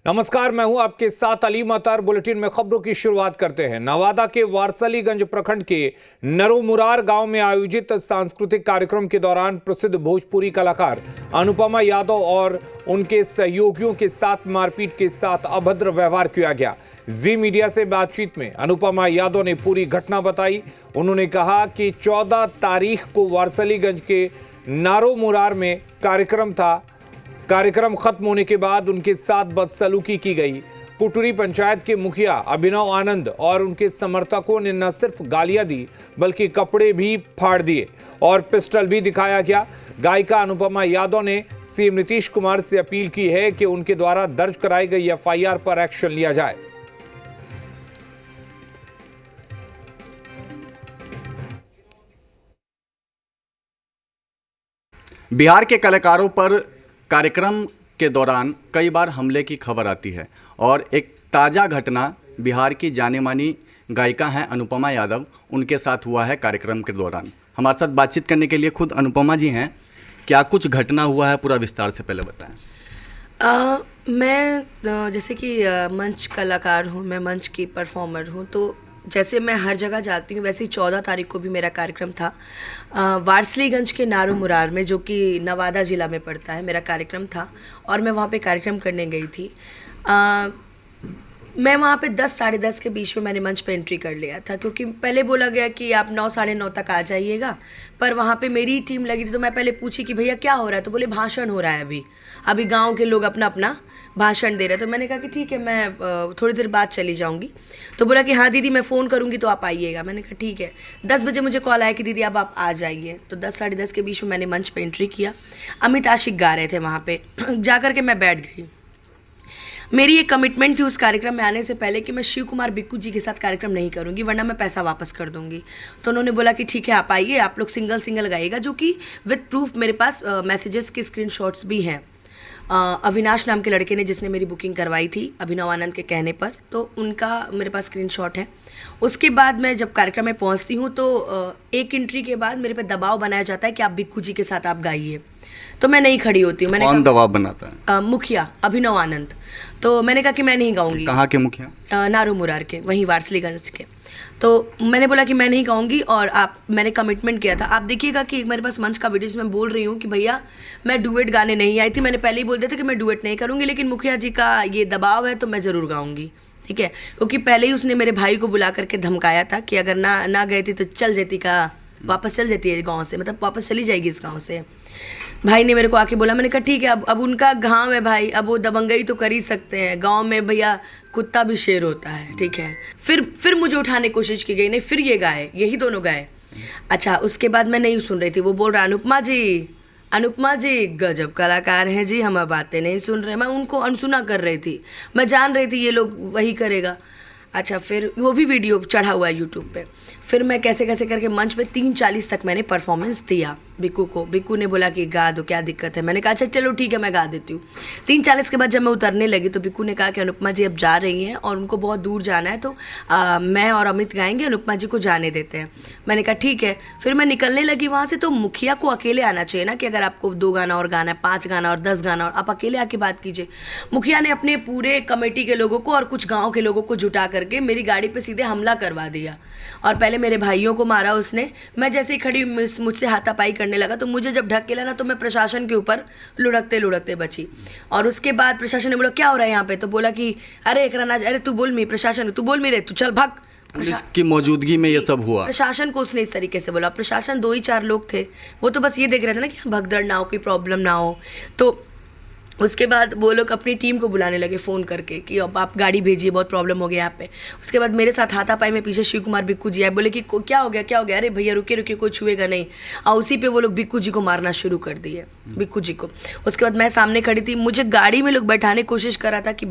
नमस्कार, मैं हूं आपके साथ अली मतार। बुलेटिन में खबरों की शुरुआत करते हैं। नवादा के वारसलीगंज प्रखंड के नरोमुरार गांव में आयोजित सांस्कृतिक कार्यक्रम के दौरान प्रसिद्ध भोजपुरी कलाकार अनुपमा यादव और उनके सहयोगियों के साथ मारपीट के साथ अभद्र व्यवहार किया गया। जी मीडिया से बातचीत में अनुपमा यादव ने पूरी घटना बताई। उन्होंने कहा कि 14 तारीख को वारसलीगंज के नरोमुरार में कार्यक्रम था। कार्यक्रम खत्म होने के बाद उनके साथ बदसलूकी की गई। कुटुरी पंचायत के मुखिया अभिनव आनंद और उनके समर्थकों ने न सिर्फ गालियां दी बल्कि कपड़े भी फाड़ दिए और पिस्टल भी दिखाया गया। गायिका अनुपमा यादव ने सीएम नीतीश कुमार से अपील की है कि उनके द्वारा दर्ज कराई गई एफआईआर पर एक्शन लिया जाए। बिहार के कलाकारों पर कार्यक्रम के दौरान कई बार हमले की खबर आती है और एक ताज़ा घटना बिहार की जाने मानी गायिका हैं अनुपमा यादव, उनके साथ हुआ है कार्यक्रम के दौरान। हमारे साथ बातचीत करने के लिए खुद अनुपमा जी हैं। क्या कुछ घटना हुआ है, पूरा विस्तार से पहले बताएं। मैं जैसे कि मंच कलाकार हूँ, मैं मंच की परफॉर्मर हूँ, तो जैसे मैं हर जगह जाती हूँ वैसे ही 14 तारीख को भी मेरा कार्यक्रम था वारसलीगंज के नरोमुरार में, जो कि नवादा ज़िला में पड़ता है। मेरा कार्यक्रम था और मैं वहाँ पे कार्यक्रम करने गई थी। मैं वहाँ पे 10 साढ़े 10 के बीच में मैंने मंच पे एंट्री कर लिया था, क्योंकि पहले बोला गया कि आप 9 साढ़े 9 तक आ जाइएगा, पर वहाँ पे मेरी टीम लगी थी। तो मैं पहले पूछी कि भैया क्या हो रहा है, तो बोले भाषण हो रहा है, अभी गांव के लोग अपना अपना भाषण दे रहे हैं। तो मैंने कहा कि ठीक है, मैं थोड़ी देर बाद चली जाऊंगी। तो बोला कि हाँ दीदी, मैं फ़ोन करूंगी तो आप आइएगा। मैंने कहा ठीक है। 10 बजे मुझे कॉल आया कि दीदी अब आप आ जाइए। तो 10 साढ़े 10 के बीच में मैंने मंच पे एंट्री किया। अमित आशिक गा रहे थे वहाँ पे। जा कर के मैं बैठ गई। मेरी एक कमिटमेंट थी उस कार्यक्रम में आने से पहले कि मैं शिव कुमार बिक्कू जी के साथ कार्यक्रम नहीं करूंगी, वरना मैं पैसा वापस कर दूंगी। तो उन्होंने बोला कि ठीक है आप आइए, आप लोग सिंगल सिंगल गाइएगा, जो कि विद प्रूफ मेरे पास मैसेजेस के स्क्रीनशॉट्स भी हैं। अविनाश नाम के लड़के ने, जिसने मेरी बुकिंग करवाई थी अभिनव आनंद के कहने पर, तो उनका मेरे पास स्क्रीनशॉट है। उसके बाद मैं जब कार्यक्रम में पहुंचती हूं तो एक एंट्री के बाद मेरे पे दबाव बनाया जाता है कि आप बिक्कू जी के साथ आप गाइए। तो मैं नहीं खड़ी होती हूँ। मैंने कौन दबाव बनाता है? मुखिया अभिनव आनंद। तो मैंने कहा कि मैं नहीं गाऊंगी। कहाँ के मुखिया? नरोमुरार के, वहीं वारसलीगंज के। तो मैंने बोला कि मैं नहीं गाऊंगी और मैंने कमिटमेंट किया था। आप देखिएगा कि मेरे पास मंच का वीडियो में बोल रही हूँ कि भैया मैं डुएट गाने नहीं आई थी। मैंने पहले ही बोल दिया था कि मैं डुएट नहीं करूँगी, लेकिन मुखिया जी का ये दबाव है तो मैं ज़रूर गाऊंगी, ठीक है। क्योंकि पहले ही उसने मेरे भाई को बुला करके धमकाया था कि अगर ना गए थी तो चल जाती, का वापस चल जाती है गाँव से, मतलब वापस चली जाएगी इस गाँव से। भाई ने मेरे को आके बोला। मैंने कहा ठीक है, अब उनका गाँव है भाई, अब वो दबंगई तो कर ही सकते हैं। गाँव में भैया कुत्ता भी शेर होता है, ठीक है। फिर मुझे उठाने की कोशिश की गई, नहीं फिर ये गाए, यही दोनों गाए। अच्छा, उसके बाद मैं नहीं सुन रही थी। वो बोल रहा अनुपमा जी गजब कलाकार हैं जी, हम अब बातें नहीं सुन रहे। मैं उनको अनसुना कर रही थी, मैं जान रही थी ये लोग वही करेगा। अच्छा, फिर वो भी वीडियो चढ़ा हुआ है यूट्यूब पे। फिर मैं कैसे कैसे करके मंच पे 3:40 तक मैंने परफॉर्मेंस दिया बिक्कू को। बिक्कू ने बोला कि गा दो, क्या दिक्कत है। मैंने कहा अच्छा चलो ठीक है, मैं गा देती हूँ। 3:40 के बाद जब मैं उतरने लगी तो बिक्कू ने कहा कि अनुपमा जी अब जा रही हैं और उनको बहुत दूर जाना है, तो मैं और अमित गाएंगे, अनुपमा जी को जाने देते हैं। मैंने कहा ठीक है। फिर मैं निकलने लगी वहाँ से। तो मुखिया को अकेले आना चाहिए ना, कि अगर आपको 2 गाना और गाना है, 5 गाना और 10 गाना, और आप अकेले आके बात कीजिए। मुखिया ने अपने पूरे कमेटी के लोगों को और कुछ गाँव के लोगों को जुटा करके मेरी गाड़ी पर सीधे हमला करवा दिया और पहले मेरे भाइयों को मारा उसने। मैं जैसे ही खड़ी मुझसे हाथापाई करने लगा तो मुझे जब ढकेला ना, तो मैं प्रशासन के ऊपर लुढ़कते बची। और उसके बाद प्रशासन ने बोला क्या हो रहा है यहाँ पे, तो बोला कि अरे एक राना, अरे तू बोल मी, प्रशासन तू बोल मी रे, तू चल भाग। पुलिस की मौजूदगी में ये सब हुआ। प्रशासन को उसने इस तरीके से बोला। प्रशासन 2 ही 4 लोग थे, वो तो बस ये देख रहे थे ना कि भगदड़ ना हो, कोई प्रॉब्लम ना हो। तो उसके बाद वो लोग अपनी टीम को बुलाने लगे फ़ोन करके कि अब आप गाड़ी भेजिए, बहुत प्रॉब्लम हो गया यहाँ पे। उसके बाद मेरे साथ हाथापाई में पीछे शिव कुमार बिक्कू जी आए, बोले कि क्या हो गया। अरे भैया रुकिए, कोई छुएगा नहीं। और उसी पे वो लोग बिक्कू जी को मारना शुरू कर दिए, बिक्कू जी को। उसके बाद मैं सामने खड़ी थी, मुझे गाड़ी में लोग बैठाने की कोशिश कर रहा था कि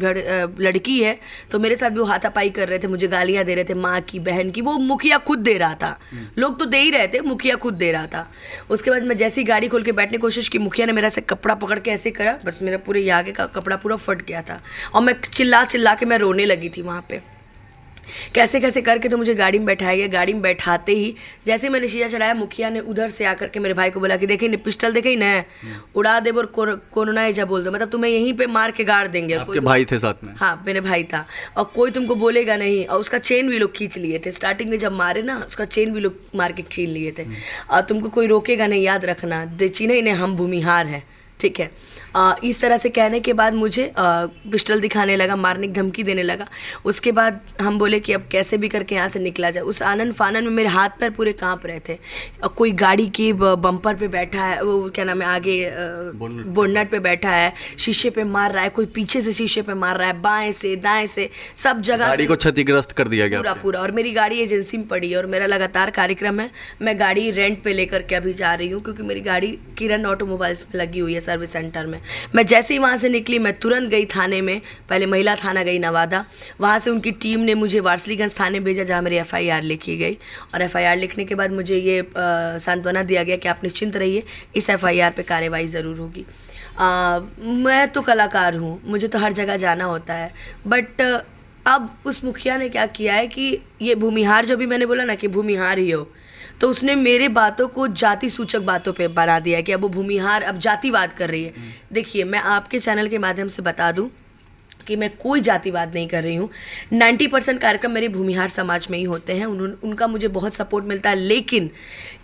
लड़की है, तो मेरे साथ भी वो हाथापाई कर रहे थे, मुझे गालियाँ दे रहे थे, माँ की, बहन की। वो मुखिया खुद दे रहा था, लोग तो दे ही रहे थे, मुखिया खुद दे रहा था। उसके बाद मैं जैसी गाड़ी खोल के बैठने की कोशिश की, मुखिया ने मेरा से कपड़ा पकड़ के ऐसे करा, बस मेरा पूरे आगे का कपड़ा पूरा फट गया था और मैं चिल्ला के मैं रोने लगी थी वहाँ पे। कैसे कैसे करके तो मुझे गाड़ी में बैठाया गया। गाड़ी में बैठाते ही जैसे ही मैंने शीशा चढ़ाया, मुखिया ने उधर से आकर के मेरे भाई को बोला कि देखे न पिस्टल देखे न, उड़ा दे और कोरोना एजा बोल दो, मतलब तुम्हें यहीं पे मार के गाड़ देंगे। आपके भाई थे साथ में? हाँ, मेरे भाई था, और कोई तुमको बोलेगा नहीं। और उसका चेन भी लोग खींच लिए थे स्टार्टिंग में, जब मारे ना उसका चेन भी लोग मार के खींच लिए थे। और तुमको कोई रोकेगा नहीं, याद रखना, चिन्ह ही नहीं, हम भूमिहार हैं, ठीक है। इस तरह से कहने के बाद मुझे पिस्टल दिखाने लगा, मारने की धमकी देने लगा। उसके बाद हम बोले कि अब कैसे भी करके यहाँ से निकला जाए। उस आनंद फानन में मेरे हाथ पैर पूरे कांप रहे थे। कोई गाड़ी की बम्पर पे बैठा है, वो क्या नाम है, आगे बोनट पे बैठा है, शीशे पे मार रहा है, कोई पीछे से शीशे पे मार रहा है, बाएं से दाएं से, सब जगह गाड़ी को क्षतिग्रस्त कर दिया गया पूरा पूरा। और मेरी गाड़ी एजेंसी में पड़ी है और मेरा लगातार कार्यक्रम है। मैं गाड़ी रेंट पे लेकर के अभी जा रही हूँ, क्योंकि मेरी गाड़ी किरण ऑटोमोबाइल्स में लगी हुई है सर्विस सेंटर में। मैं जैसे ही वहाँ से निकली, मैं तुरंत गई थाने में, पहले महिला थाना गई नवादा। वहाँ से उनकी टीम ने मुझे वारसलीगंज थाने भेजा, जहाँ मेरी FIR लिखी गई। और FIR लिखने के बाद मुझे ये सांत्वना दिया गया कि आप निश्चिंत रहिए, इस FIR पे कार्रवाई ज़रूर होगी। मैं तो कलाकार हूँ, मुझे तो हर जगह जाना होता है, बट अब उस मुखिया ने क्या किया है कि ये भूमिहार, जो भी मैंने बोला ना कि भूमिहार ही हो, तो उसने मेरे बातों को जाति सूचक बातों पे बना दिया कि अब वो भूमिहार अब जातिवाद कर रही है। देखिए, मैं आपके चैनल के माध्यम से बता दूं कि मैं कोई जातिवाद नहीं कर रही हूँ। 90% कार्यक्रम मेरे भूमिहार समाज में ही होते हैं, उनका मुझे बहुत सपोर्ट मिलता है। लेकिन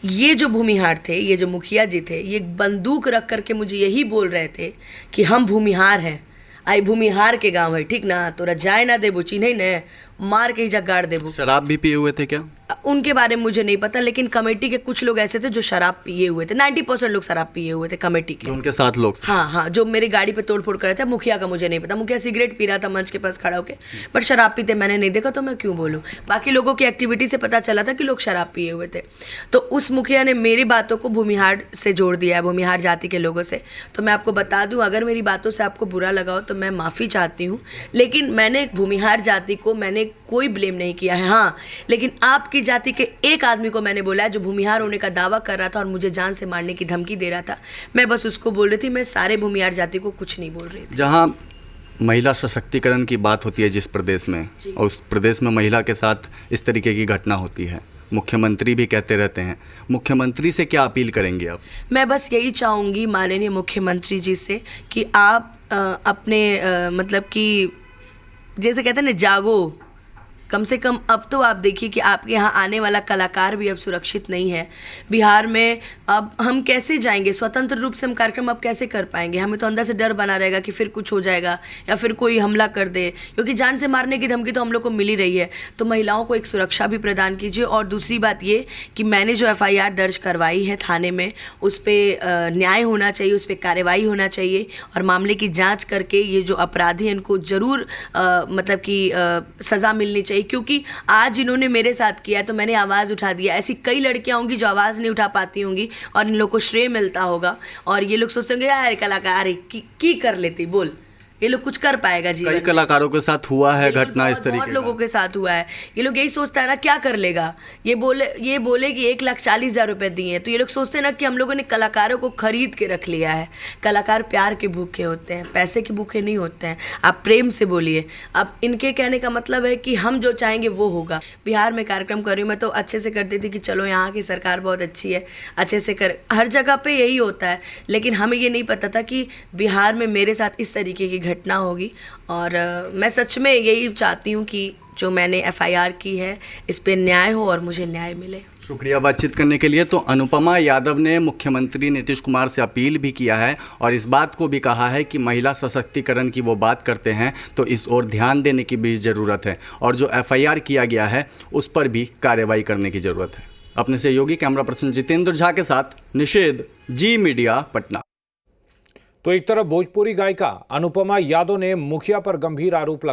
ये जो भूमिहार थे, ये जो मुखिया जी थे, ये बंदूक रख करके मुझे यही बोल रहे थे कि हम भूमिहार हैं, आई भूमिहार के गाँव है, ठीक ना, तोरा जाए ना देबो, चिन्ह न, मार के ही जगाड़ देबो। शराब भी पिए हुए थे क्या? उनके बारे में मुझे नहीं पता, लेकिन कमेटी के कुछ लोग ऐसे थे जो शराब पिए हुए थे। 90% लोग शराब पिए हुए थे कमेटी के। उनके साथ लोग? हाँ, जो मेरी गाड़ी पे तोड़फोड़ कर रहे थे। मुखिया का मुझे नहीं पता, मुखिया सिगरेट पी रहा था मंच के पास खड़ा होकर, बट शराब पीते मैंने नहीं देखा, तो मैं क्यों बोलूँ। बाकी लोगों की एक्टिविटी से पता चला था कि लोग शराब पिए हुए थे। तो उस मुखिया ने मेरी बातों को भूमिहार से जोड़ दिया है, भूमिहार जाति के लोगों से। तो मैं आपको बता दूँ, अगर मेरी बातों से आपको बुरा लगा हो तो मैं माफ़ी चाहती हूँ, लेकिन मैंने भूमिहार जाति को मैंने कोई ब्लेम नहीं किया है। हाँ, लेकिन आपकी जाति के एक आदमी को मैंने बोला है जो भूमिहार होने का दावा कर रहा था और मुझे जान से मारने की धमकी दे रहा था। मैं बस उसको बोल रही थी, मैं सारे भूमिहार जाति को कुछ नहीं बोल रही थी। जहाँ महिला सशक्तिकरण की बात होती है जिस प्रदेश में, और उस प्रदेश में महिला के साथ इस तरीके की घटना होती है, मुख्यमंत्री भी कहते रहते हैं, मुख्यमंत्री से क्या अपील करेंगे आप? मैं बस यही चाहूँगी माननीय मुख्यमंत्री जी से कि आप अपने मतलब कि जैसे कहते हैं ना, जागो, कम से कम अब तो आप देखिए कि आपके यहाँ आने वाला कलाकार भी अब सुरक्षित नहीं है। बिहार में अब हम कैसे जाएंगे स्वतंत्र रूप से, हम कार्यक्रम अब कैसे कर पाएंगे? हमें तो अंदर से डर बना रहेगा कि फिर कुछ हो जाएगा या फिर कोई हमला कर दे, क्योंकि जान से मारने की धमकी तो हम लोग को मिल ही रही है। तो महिलाओं को एक सुरक्षा भी प्रदान कीजिए। और दूसरी बात ये कि मैंने जो FIR दर्ज करवाई है थाने में, उस पर न्याय होना चाहिए, उस पर कार्रवाई होना चाहिए, और मामले की जाँच करके ये जो अपराधी हैं इनको ज़रूर मतलब कि सज़ा मिलनी चाहिए। क्योंकि आज इन्होंने मेरे साथ किया तो मैंने आवाज़ उठा दिया। ऐसी कई लड़कियां होंगी जो आवाज़ नहीं उठा पाती होंगी और इन लोगों को श्रेय मिलता होगा, और ये लोग सोचते होंगे यार कलाकार की कर लेती, बोल ये लोग कुछ कर पाएगा जीवन में। कई कलाकारों के साथ हुआ है घटना इस तरीके बहुत लोगों के साथ हुआ है। ये लोग यही सोचता है ना, क्या कर लेगा, ये बोले कि 1,40,000 रुपए दिए, तो ये लोग सोचते हैं ना कि हम लोगों ने कलाकारों को खरीद के रख लिया है। कलाकार प्यार के भूखे होते हैं, पैसे के भूखे नहीं होते हैं। आप प्रेम से बोलिए। अब इनके कहने का मतलब है कि हम जो चाहेंगे वो होगा। बिहार में कार्यक्रम कर रही हूँ मैं, तो अच्छे से करती थी कि चलो यहाँ की सरकार बहुत अच्छी है, अच्छे से कर, हर जगह पे यही होता है। लेकिन हमें ये नहीं पता था कि बिहार में मेरे साथ इस तरीके की घटना होगी। और मैं सच में यही चाहती हूँ कि जो मैंने FIR की है इस पे न्याय हो और मुझे न्याय मिले। शुक्रिया बातचीत करने के लिए। तो अनुपमा यादव ने मुख्यमंत्री नीतीश कुमार से अपील भी किया है और इस बात को भी कहा है कि महिला सशक्तिकरण की वो बात करते हैं तो इस ओर ध्यान देने की भी ज़रूरत है, और जो FIR किया गया है उस पर भी कार्रवाई करने की ज़रूरत है। अपने सहयोगी कैमरा पर्सन जितेंद्र झा के साथ निषेध, जी मीडिया, पटना। तो एक तरफ भोजपुरी गायिका अनुपमा यादव ने मुखिया पर गंभीर आरोप